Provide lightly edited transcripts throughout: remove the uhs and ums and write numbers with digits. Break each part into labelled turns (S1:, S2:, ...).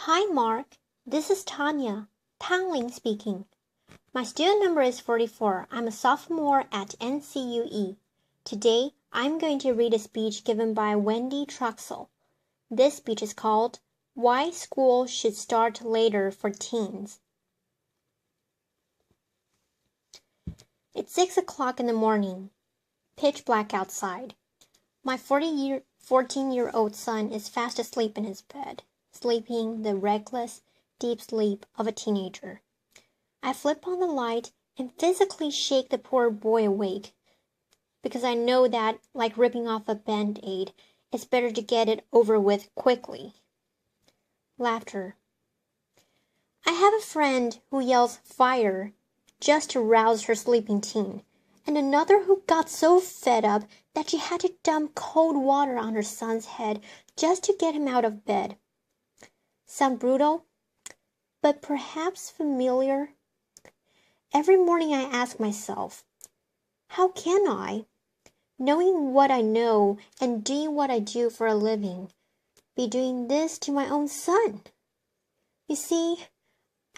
S1: Hi, Mark. This is Tanya, Tangling speaking. My student number is 44. I'm a sophomore at NCUE. Today, I'm going to read a speech given by Wendy Troxel. This speech is called Why School Should Start Later for Teens. It's 6 o'clock in the morning. Pitch black outside. My 14-year-old son is fast asleep in his bed, sleeping the reckless, deep sleep of a teenager. I flip on the light and physically shake the poor boy awake, because I know that, like ripping off a band-aid, it's better to get it over with quickly. Laughter. I have a friend who yells fire just to rouse her sleeping teen, and another who got so fed up that she had to dump cold water on her son's head just to get him out of bed. Sound brutal, but perhaps familiar? Every morning I ask myself, how can I, knowing what I know and doing what I do for a living, be doing this to my own son? You see,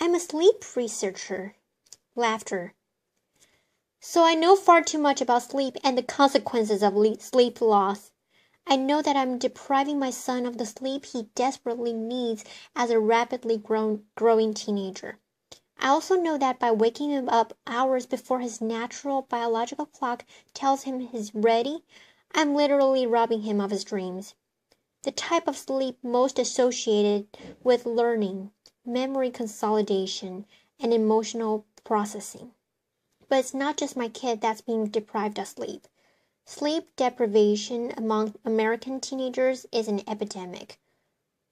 S1: I'm a sleep researcher. Laughter. So I know far too much about sleep and the consequences of sleep loss. I know that I'm depriving my son of the sleep he desperately needs as a rapidly growing teenager. I also know that by waking him up hours before his natural biological clock tells him he's ready, I'm literally robbing him of his dreams. The type of sleep most associated with learning, memory consolidation, and emotional processing. But it's not just my kid that's being deprived of sleep. Sleep deprivation among American teenagers is an epidemic.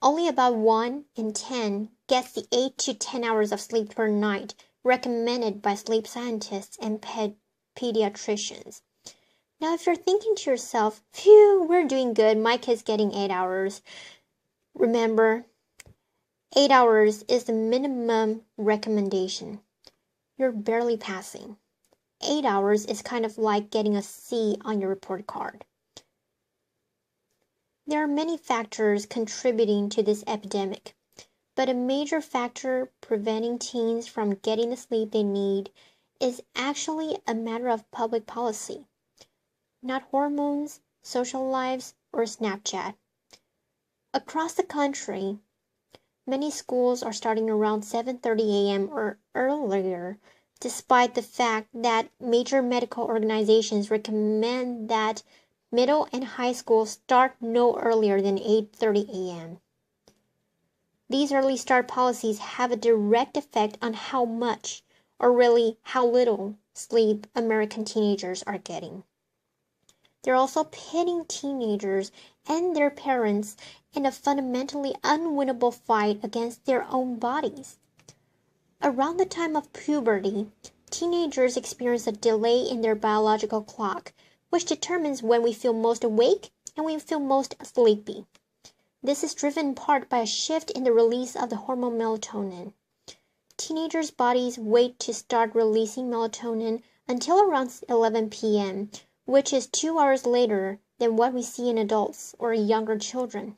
S1: Only about 1 in 10 gets the 8 to 10 hours of sleep per night recommended by sleep scientists and pediatricians. Now, if you're thinking to yourself, phew, we're doing good, my kid's getting 8 hours. Remember, 8 hours is the minimum recommendation. You're barely passing. 8 hours is kind of like getting a C on your report card. There are many factors contributing to this epidemic, but a major factor preventing teens from getting the sleep they need is actually a matter of public policy, not hormones, social lives, or Snapchat. Across the country, many schools are starting around 7:30 a.m. or earlier, despite the fact that major medical organizations recommend that middle and high schools start no earlier than 8:30 a.m. These early start policies have a direct effect on how much, or really how little, sleep American teenagers are getting. They're also pitting teenagers and their parents in a fundamentally unwinnable fight against their own bodies. Around the time of puberty, teenagers experience a delay in their biological clock, which determines when we feel most awake and when we feel most sleepy. This is driven in part by a shift in the release of the hormone melatonin. Teenagers' bodies wait to start releasing melatonin until around 11 p.m., which is 2 hours later than what we see in adults or younger children.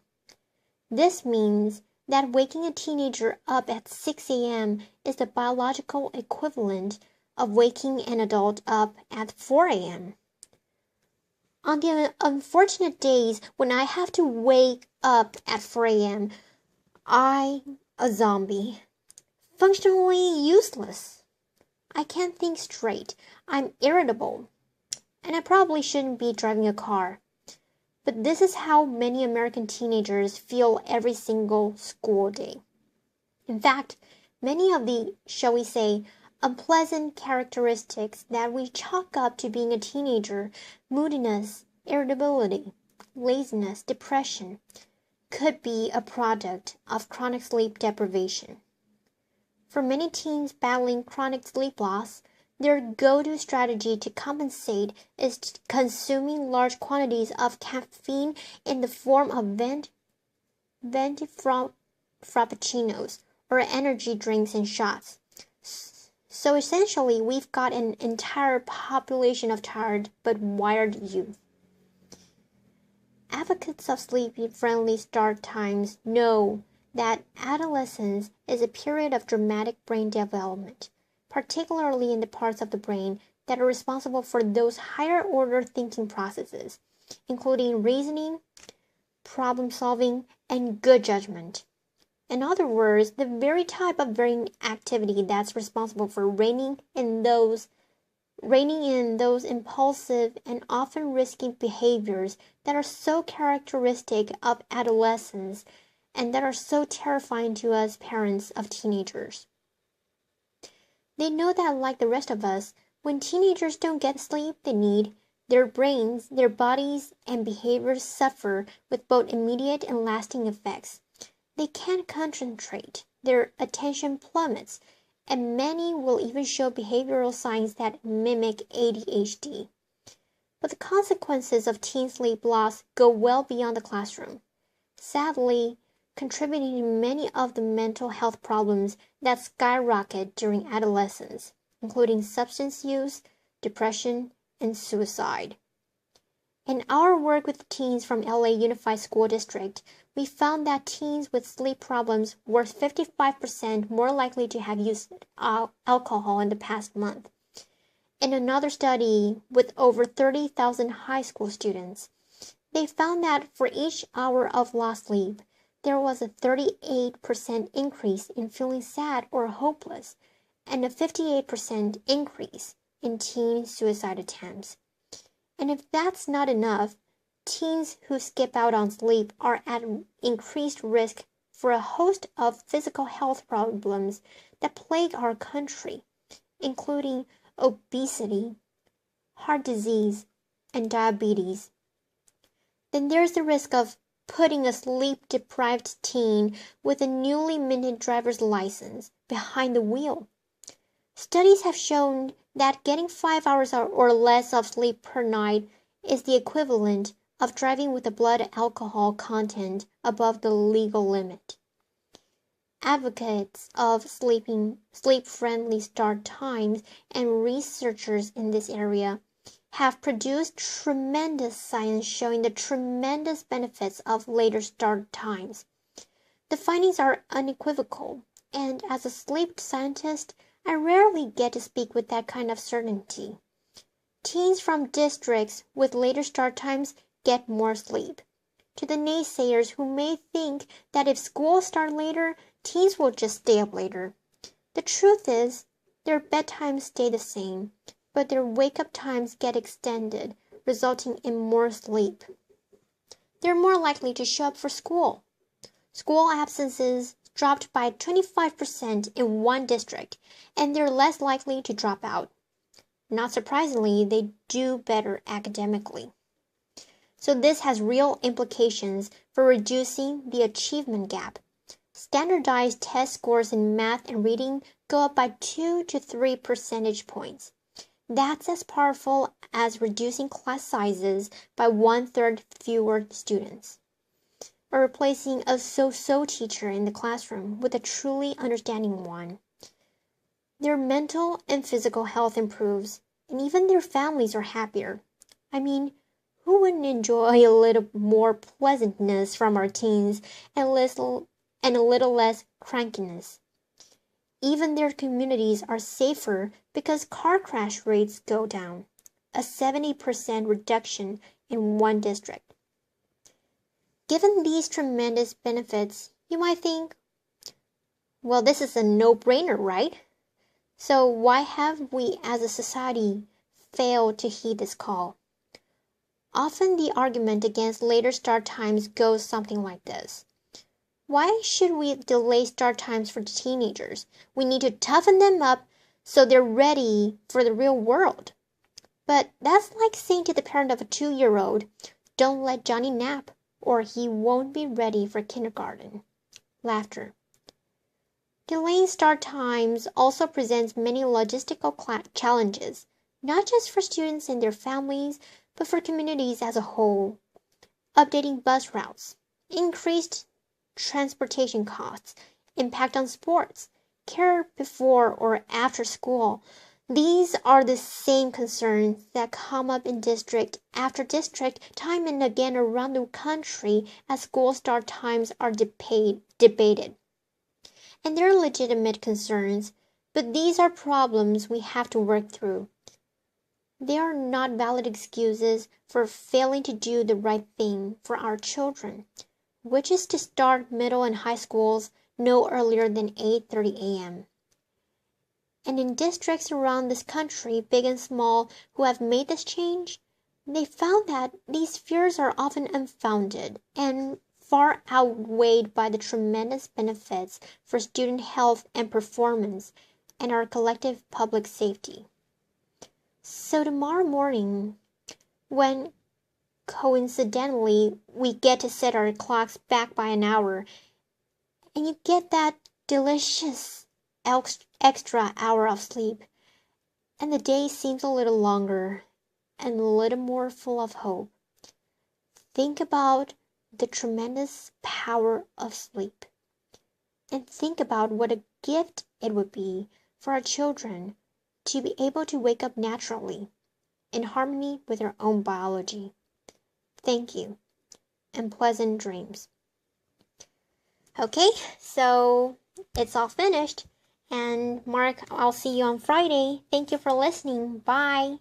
S1: This means that waking a teenager up at 6 a.m. is the biological equivalent of waking an adult up at 4 a.m. On the unfortunate days when I have to wake up at 4 a.m., I'm a zombie, functionally useless. I can't think straight, I'm irritable, and I probably shouldn't be driving a car. But this is how many American teenagers feel every single school day. In fact, many of the, shall we say, unpleasant characteristics that we chalk up to being a teenager, moodiness, irritability, laziness, depression, could be a product of chronic sleep deprivation. For many teens battling chronic sleep loss, their go-to strategy to compensate is consuming large quantities of caffeine in the form of venti frappuccinos or energy drinks and shots. So essentially, we've got an entire population of tired but wired youth. Advocates of sleepy-friendly start times know that adolescence is a period of dramatic brain development, particularly in the parts of the brain that are responsible for those higher order thinking processes, including reasoning, problem solving, and good judgment. In other words, the very type of brain activity that's responsible for reining in those impulsive and often risky behaviors that are so characteristic of adolescence and that are so terrifying to us parents of teenagers. They know that, like the rest of us, when teenagers don't get the sleep they need, their brains, their bodies, and behaviors suffer with both immediate and lasting effects. They can't concentrate, their attention plummets, and many will even show behavioral signs that mimic ADHD. But the consequences of teen sleep loss go well beyond the classroom, sadly contributing to many of the mental health problems that skyrocket during adolescence, including substance use, depression, and suicide. In our work with teens from LA Unified School District, we found that teens with sleep problems were 55% more likely to have used alcohol in the past month. In another study with over 30,000 high school students, they found that for each hour of lost sleep, there was a 38% increase in feeling sad or hopeless, and a 58% increase in teen suicide attempts. And if that's not enough, teens who skip out on sleep are at increased risk for a host of physical health problems that plague our country, including obesity, heart disease, and diabetes. Then there's the risk of putting a sleep-deprived teen with a newly minted driver's license behind the wheel. Studies have shown that getting 5 hours or less of sleep per night is the equivalent of driving with a blood alcohol content above the legal limit. Advocates of sleep-friendly start times and researchers in this area have produced tremendous science showing the tremendous benefits of later start times. The findings are unequivocal, and as a sleep scientist, I rarely get to speak with that kind of certainty. Teens from districts with later start times get more sleep. To the naysayers who may think that if school starts later, teens will just stay up later, the truth is their bedtimes stay the same, but their wake-up times get extended, resulting in more sleep. They're more likely to show up for school. School absences dropped by 25% in one district, and they're less likely to drop out. Not surprisingly, they do better academically. So this has real implications for reducing the achievement gap. Standardized test scores in math and reading go up by 2 to 3 percentage points. That's as powerful as reducing class sizes by 1/3 fewer students, or replacing a so-so teacher in the classroom with a truly understanding one. Their mental and physical health improves, and even their families are happier. I mean, who wouldn't enjoy a little more pleasantness from our teens and a little less crankiness? Even their communities are safer because car crash rates go down, a 70% reduction in one district. Given these tremendous benefits, you might think, well, this is a no-brainer, right? So why have we as a society failed to heed this call? Often the argument against later start times goes something like this. Why should we delay start times for teenagers? We need to toughen them up so they're ready for the real world. But that's like saying to the parent of a 2-year-old, don't let Johnny nap, or he won't be ready for kindergarten. Laughter. Delaying start times also presents many logistical challenges, not just for students and their families, but for communities as a whole. Updating bus routes, increased transportation costs, impact on sports, care before or after school, These are the same concerns that come up in district after district time and again around the country as school start times are debated. And they're legitimate concerns, but these are problems we have to work through. They are not valid excuses for failing to do the right thing for our children, which is to start middle and high schools no earlier than 8:30 a.m. And in districts around this country, big and small, who have made this change, they found that these fears are often unfounded and far outweighed by the tremendous benefits for student health and performance and our collective public safety. So tomorrow morning, when coincidentally we get to set our clocks back by an hour, and you get that delicious extra hour of sleep, and the day seems a little longer and a little more full of hope. Think about the tremendous power of sleep, and think about what a gift it would be for our children to be able to wake up naturally, in harmony with their own biology. Thank you, and pleasant dreams. Okay, so it's all finished. And Mark, I'll see you on Friday. Thank you for listening. Bye.